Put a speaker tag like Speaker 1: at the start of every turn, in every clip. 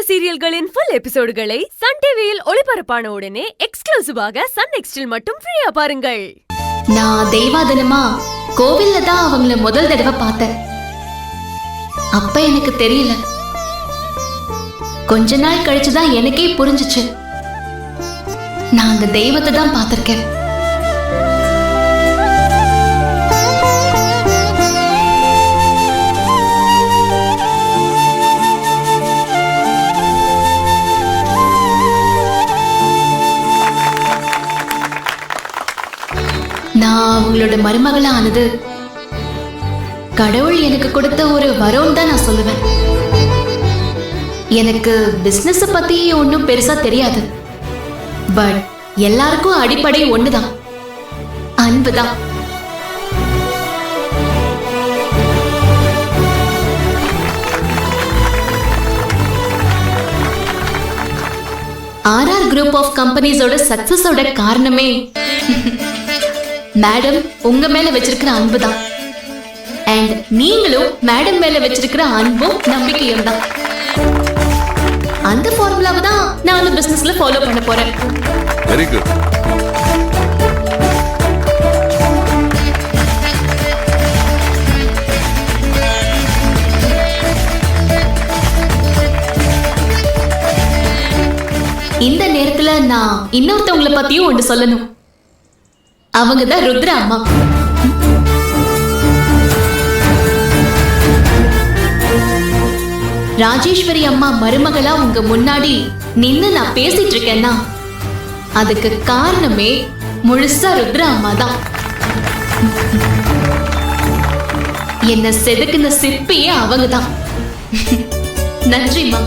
Speaker 1: சீரியல்களின் full எபிசோடுகளை Sun டிவியில் ஒளிபரப்பான உடனே எக்ஸ்க்ளூசிவாக சன் நெக்ஸ்டில் மட்டும் ஃப்ரீயா பாருங்கள்.
Speaker 2: நான் தெய்வாதனமா கோவில்ல தான் அவங்கள முதல் தடவை பார்த்தேன். அப்ப எனக்கு தெரியல. கொஞ்ச நாள் கழிச்சுதான் எனக்கே புரிஞ்சுச்சு. நான் அந்த தெய்வத்தை தான் பார்த்திருக்கேன். நான் அவங்களோட மருமகளா ஆனது கடவுள் எனக்கு கொடுத்த ஒரு வரம் தான் நான் சொல்லுவேன். எனக்கு பிசினஸ் பத்தி ஒன்னும் பெருசா தெரியாது. பட் எல்லாருக்கும் அடிப்படை ஒண்ணுதான், அன்புதான். ஆர்ஆர் குரூப் ஆஃப் கம்பெனிஸோட சக்சஸோட காரணமே மேடம் உங்க மேல வச்சிருக்கிற அன்புதான். அண்ட் நீங்களும் மேடம் மேல வச்சிருக்கிற அன்பும் நம்பிக்கையும் தான். அந்த ஃபார்முலாவை தான் நான் பிசினஸ்ல ஃபாலோ பண்ண போறேன்.
Speaker 3: Very good.
Speaker 2: இந்த நேரத்துல நான் இன்னொருத்தவங்களை பத்தியும் ஒன்று சொல்லணும். அவங்க தான் ருத்ரா அம்மா. ராஜேஸ்வரி அம்மா மருமகளா உங்க முன்னாடி நின்னு நான் பேசிட்டு இருக்கேன்னா அதுக்கு காரணமே முழுசா ருத்ரா அம்மா தான். என்ன செதுக்குன சிற்பியே அவங்க தான். நன்றிம்மா.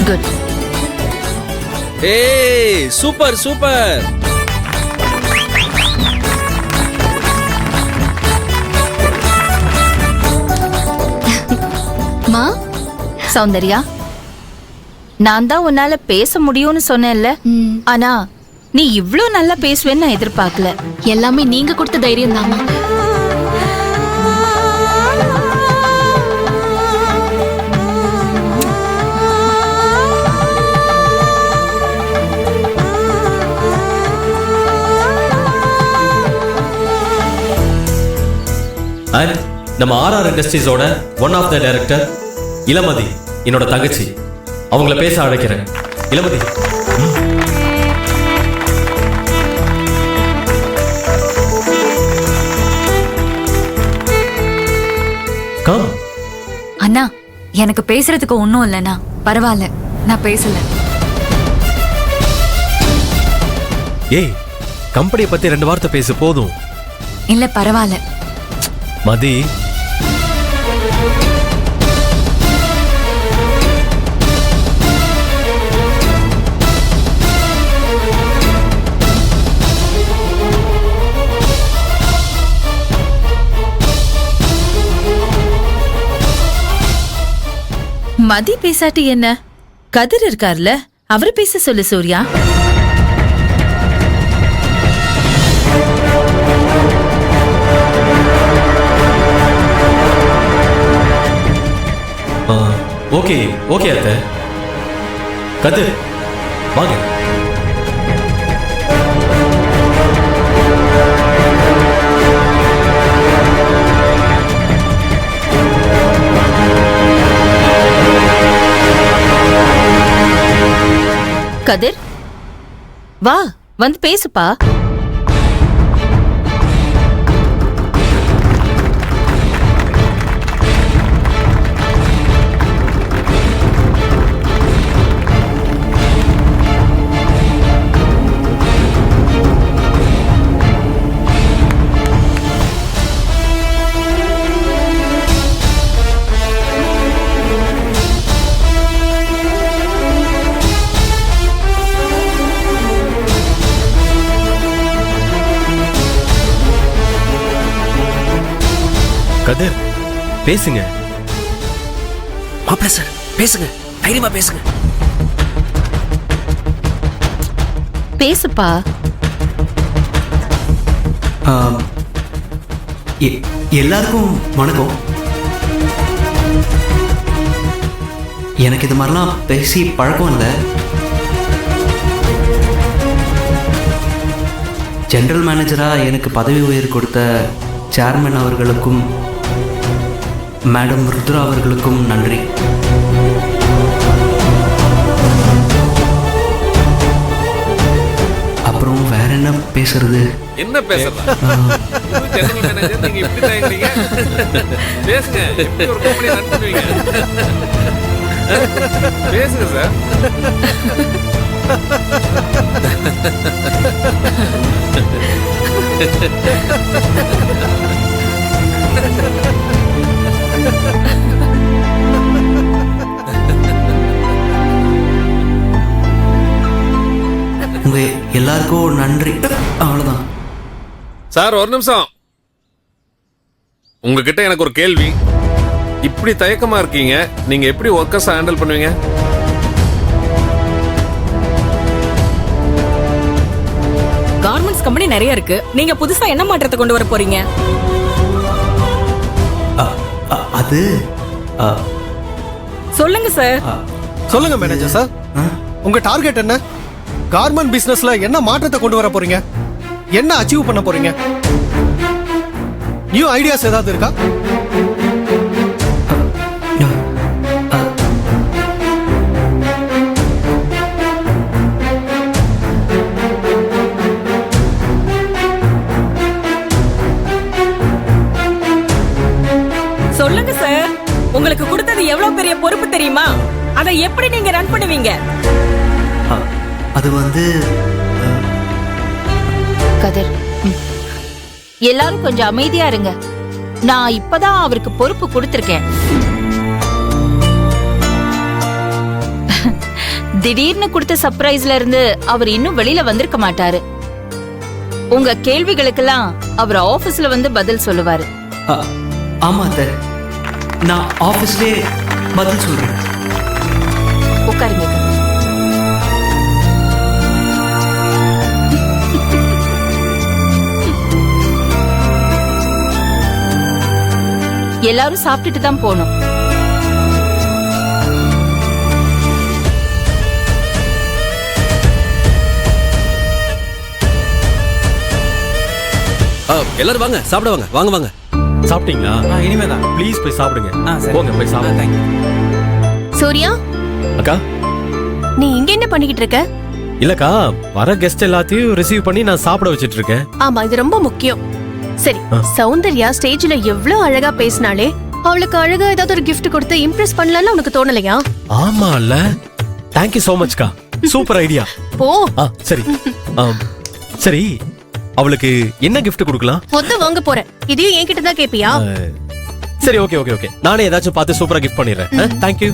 Speaker 1: குட்.
Speaker 4: ஏய் சூப்பர் சூப்பர்.
Speaker 5: மா சௌந்தர்யா, நான் தான் உன்னால பேச முடியும்னு சொன்னேன்ல. ஆனா நீ இவ்ளோ நல்லா பேசுவேன்னு நான் எதிர்பார்க்கல.
Speaker 2: எல்லாமே நீங்க கொடுத்த தைரியம் தாமா.
Speaker 6: அண்ட் நம்ம ஆர்ஆர் இண்டஸ்ட்ரீஸோட one of the director Ilamathi, என்னோட தங்கச்சி. அவங்கள பேச அழைக்கிறேன். இளமதி. கம்.
Speaker 7: அண்ணா, எனக்கு பேசுறதுக்கு ஒன்றும் இல்லைண்ணா. பரவாயில்ல, நான் பேசல.
Speaker 6: ஏய், கம்பெனியை பத்தி 2 வார்த்தை பேசு போதும்.
Speaker 7: இல்ல பரவாயில்ல.
Speaker 6: மதி,
Speaker 5: மதி பேசாட்டி என்ன, கதிர் இருக்கார்ல, அவரு பேச சொல்லு சூர்யா.
Speaker 6: ஓகே ஓகே அத்தை. கதிர் வாங்க.
Speaker 5: கதிர் வா, வந்து பேசுப்பா.
Speaker 6: கதிர், பேசுங்க.
Speaker 4: மாப்பிள்ள சார் பேசுங்க, தைரியமா பேசுங்க.
Speaker 5: பேசுப்பா.
Speaker 3: எல்லாருக்கும் வணக்கம். எனக்கு இது மாதிரிலாம் பேசி பழக்கம் இல்லை. ஜெனரல் மேனேஜராக எனக்கு பதவி உயர்வு கொடுத்த சேர்மன் அவர்களுக்கும் மேடம் ருத்ரா அவர்களுக்கும் நன்றி. அப்புறம் வேற என்ன பேசுறது?
Speaker 4: என்ன பேசுறதா? ஜெனரல் மேனேஜர் நீங்க இப்படி தயங்குறீங்க? பேசுங்க, எப்படி ஒரு கம்பெனி ரன் பண்ணுவீங்க? பேசுங்க சார்.
Speaker 3: உங்க எல்லாருக்கும் நன்றி. அவ்வளவுதான்
Speaker 4: சார் ஒரு நிமிஷம். உங்ககிட்ட எனக்கு ஒரு கேள்வி. இப்படி தயக்கமா இருக்கீங்க, நீங்க எப்படி ஒர்க்கர்ஸ் ஹேண்டில் பண்ணுவீங்க?
Speaker 8: கார்மெண்ட்ஸ் கம்பெனி நிறைய இருக்கு. நீங்க புதுசா என்ன மாற்றத்தை கொண்டு வர போறீங்க?
Speaker 3: அது
Speaker 8: சொல்லுங்க சார்.
Speaker 9: சொல்லுங்க மேனேஜர் சார், உங்க டார்கெட் என்ன? கார்மெண்ட் பிசினஸ்ல என்ன மாற்றத்தை கொண்டு வர போறீங்க? என்ன அச்சீவ் பண்ண போறீங்க? நியூ ஐடியாஸ் ஏதாவது இருக்கா?
Speaker 8: சொல்லுங்க சார். உங்களுக்கு கொடுத்தது எவ்வளவு பெரிய பொறுப்பு தெரியுமா? அதை எப்படி நீங்க ரன் பண்ணுவீங்க?
Speaker 3: அது வந்து
Speaker 5: கதிர், எல்லாரும் கொஞ்சம் அமைதியா இருங்க. நான் இப்பதான் அவருக்கு பொறுப்பு கொடுத்திருக்கேன். திடீர்னு கொடுத்த சர்ப்ரைஸ்ல இருந்து அவர் இன்னும் வெளியில வந்திருக்க மாட்டாரு. உங்க கேள்விகளுக்கெல்லாம் அவர் ஆபீஸ்ல வந்து பதில் சொல்லுவாரு.
Speaker 3: ஆமா சார், நான் ஆபீஸ்லயே பதில் சொல்றேன்.
Speaker 5: உட்காருங்க. எல்லாரும் சாப்பிட்டுட்டு தான் போகணும்.
Speaker 4: எல்லாரும் வாங்க, சாப்பிட வாங்க. வாங்க வாங்க.
Speaker 6: சாப்பிட்டீங்களா?
Speaker 3: இனிமேதான்.
Speaker 6: ப்ளீஸ் போய் சாப்பிடுங்க. போங்க போய் சாப்பிடுங்க.
Speaker 1: சூர்யா,
Speaker 6: அக்கா,
Speaker 1: நீ இங்க என்ன பண்ணிக்கிட்டு இருக்க?
Speaker 6: இல்லக்கா, வர கெஸ்ட் எல்லாத்தையும் ரிசீவ் பண்ணி நான் சாப்பிட வச்சிட்டு இருக்கேன்.
Speaker 1: ஆமா, இது ரொம்ப முக்கியம். சரி, சௌந்தர்யா ஸ்டேஜ்ல எவ்வளவு அழகா பேசினாலே, அவளுக்கு அழகா ஏதாவது ஒரு gift கொடுத்து இம்ப்ரெஸ் பண்ணலாம்னு உனக்கு தோணலையா?
Speaker 6: ஆமால. தேங்க் யூ so much கா. Super idea.
Speaker 1: போ.
Speaker 6: சரி. சரி, அவளுக்கு என்ன gift கொடுக்கலாம்?
Speaker 1: மொத்த வாங்க போறேன். இதையும் என்கிட்ட தான் கேப்பியா?
Speaker 6: சரி, ஓகே ஓகே ஓகே. நானே ஏதாச்சும் பார்த்து சூப்பரா கிஃப்ட் பண்ணிடுறேன். Thank you.